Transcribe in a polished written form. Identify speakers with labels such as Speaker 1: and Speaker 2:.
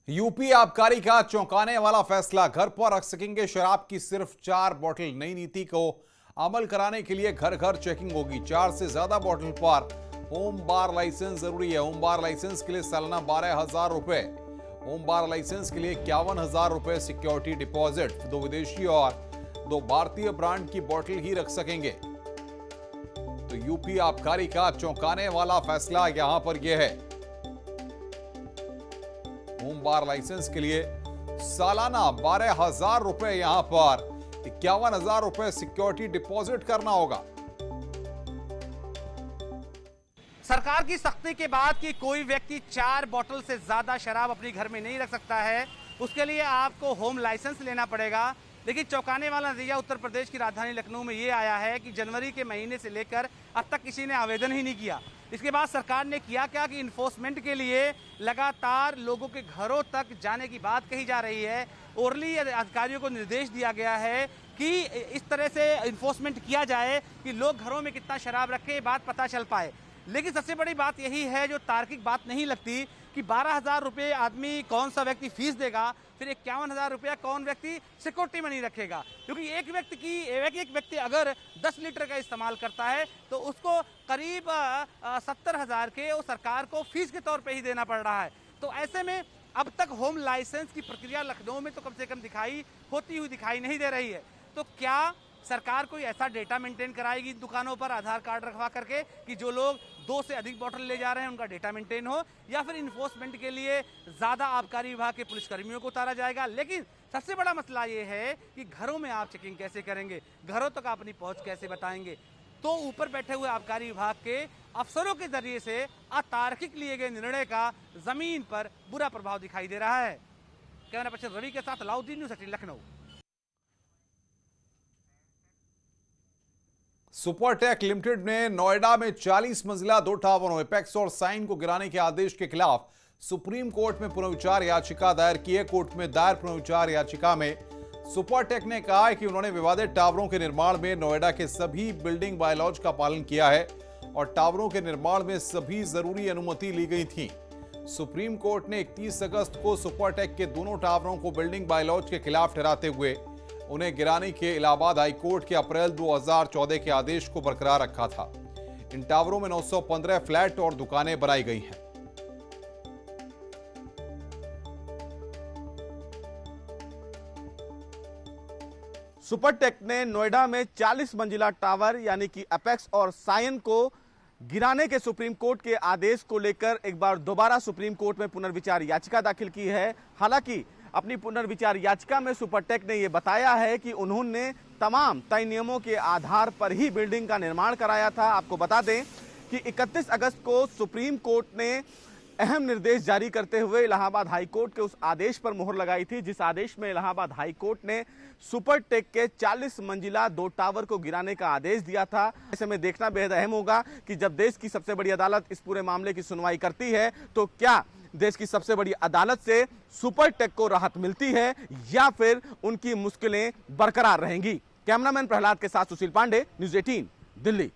Speaker 1: UP आबकारी का चौंकाने वाला फैसला। घर पर रख सकेंगे शराब की सिर्फ 4 बोतल। नई नीति को अमल कराने के लिए घर घर चेकिंग होगी। 4 से ज्यादा बोतल पर होम बार लाइसेंस जरूरी है। होम बार लाइसेंस के लिए सालाना 12,000 रुपए। होम बार लाइसेंस के लिए 51,000 रुपए सिक्योरिटी डिपॉजिट। 2 विदेशी और 2 भारतीय ब्रांड की बोतल ही रख सकेंगे। तो यूपी आबकारी का चौंकाने वाला फैसला यहां पर यह है। होम बार लाइसेंस के लिए सालाना 12,000 रुपए, यहां पर 51,000 रुपए सिक्योरिटी डिपॉजिट करना होगा।
Speaker 2: सरकार की सख्ती के बाद कि कोई व्यक्ति 4 बोतल से ज्यादा शराब अपने घर में नहीं रख सकता है, उसके लिए आपको होम लाइसेंस लेना पड़ेगा। लेकिन चौंकाने वाला नतीजा उत्तर प्रदेश की राजधानी लखनऊ में ये आया है कि जनवरी के महीने से लेकर अब तक किसी ने आवेदन ही नहीं किया। इसके बाद सरकार ने किया क्या कि इन्फोर्समेंट के लिए लगातार लोगों के घरों तक जाने की बात कही जा रही है। ओरली अधिकारियों को निर्देश दिया गया है कि इस तरह से इन्फोर्समेंट किया जाए कि लोग घरों में कितना शराब रखें, ये बात पता चल पाए। लेकिन सबसे बड़ी बात यही है, जो तार्किक बात नहीं लगती, कि 12,000 रुपये आदमी कौन सा व्यक्ति फीस देगा, फिर 51,000 रुपया कौन व्यक्ति सिक्योरिटी मनी रखेगा। क्योंकि एक व्यक्ति अगर 10 लीटर का इस्तेमाल करता है तो उसको करीब 70,000 के वो सरकार को फीस के तौर पे ही देना पड़ रहा है। तो ऐसे में अब तक होम लाइसेंस की प्रक्रिया लखनऊ में तो कम से कम होती हुई दिखाई नहीं दे रही है। तो क्या सरकार कोई ऐसा डेटा मेंटेन कराएगी दुकानों पर आधार कार्ड रखवा करके कि जो लोग 2 से अधिक बोतल ले जा रहे हैं उनका डेटा मेंटेन हो, या फिर इन्फोर्समेंट के लिए ज्यादा आबकारी विभाग के पुलिसकर्मियों को उतारा जाएगा। लेकिन सबसे बड़ा मसला ये है कि घरों में आप चेकिंग कैसे करेंगे, घरों तक अपनी पहुंच कैसे बताएंगे। तो ऊपर बैठे हुए आबकारी विभाग के अफसरों के जरिए से अतार्किक लिए गए निर्णय का जमीन पर बुरा प्रभाव दिखाई दे रहा है। कैमरा पर्सन रवि के साथ Alauddin, news 18 Lucknow.
Speaker 1: Supertech limited ने नोएडा में 40 मंजिला 2 टावरों एपेक्स और साइन को गिराने के आदेश के खिलाफ सुप्रीम कोर्ट में पुनर्विचार याचिका दायर की है। कोर्ट में दायर पुनर्विचार याचिका में सुपरटेक ने कहा है कि उन्होंने विवादित टावरों के निर्माण में नोएडा के सभी बिल्डिंग बायलॉज का पालन किया है और टावरों के निर्माण में सभी जरूरी अनुमति ली गई थी। सुप्रीम कोर्ट ने 31 अगस्त को सुपरटेक के दोनों टावरों को बिल्डिंग बायलॉज के खिलाफ ठहराते हुए उन्हें गिराने के इलाहाबाद हाईकोर्ट के अप्रैल 2014 के आदेश को बरकरार रखा था। इन टावरों में 915 फ्लैट और दुकानें बनाई गई हैं।
Speaker 3: सुपरटेक ने नोएडा में 40 मंजिला टावर यानी कि एपेक्स और साइन को गिराने के सुप्रीम कोर्ट के आदेश को लेकर एक बार दोबारा सुप्रीम कोर्ट में पुनर्विचार याचिका दाखिल की है। हालांकि अपनी पुनर्विचार याचिका में सुपरटेक ने यह बताया है कि उन्होंने तमाम तय नियमों के आधार पर ही बिल्डिंग का निर्माण कराया था। आपको बता दें कि 31 अगस्त को सुप्रीम कोर्ट ने अहम निर्देश जारी करते हुए इलाहाबाद हाईकोर्ट के उस आदेश पर मुहर लगाई थी, जिस आदेश में इलाहाबाद हाईकोर्ट ने सुपरटेक के 40 मंजिला 2 टावर को गिराने का आदेश दिया था। ऐसे में देखना बेहद अहम होगा कि जब देश की सबसे बड़ी अदालत इस पूरे मामले की सुनवाई करती है तो क्या देश की सबसे बड़ी अदालत से सुपरटेक को राहत मिलती है या फिर उनकी मुश्किलें बरकरार रहेंगी। कैमरामैन प्रहलाद के साथ सुशील पांडे, न्यूज़ 18 दिल्ली।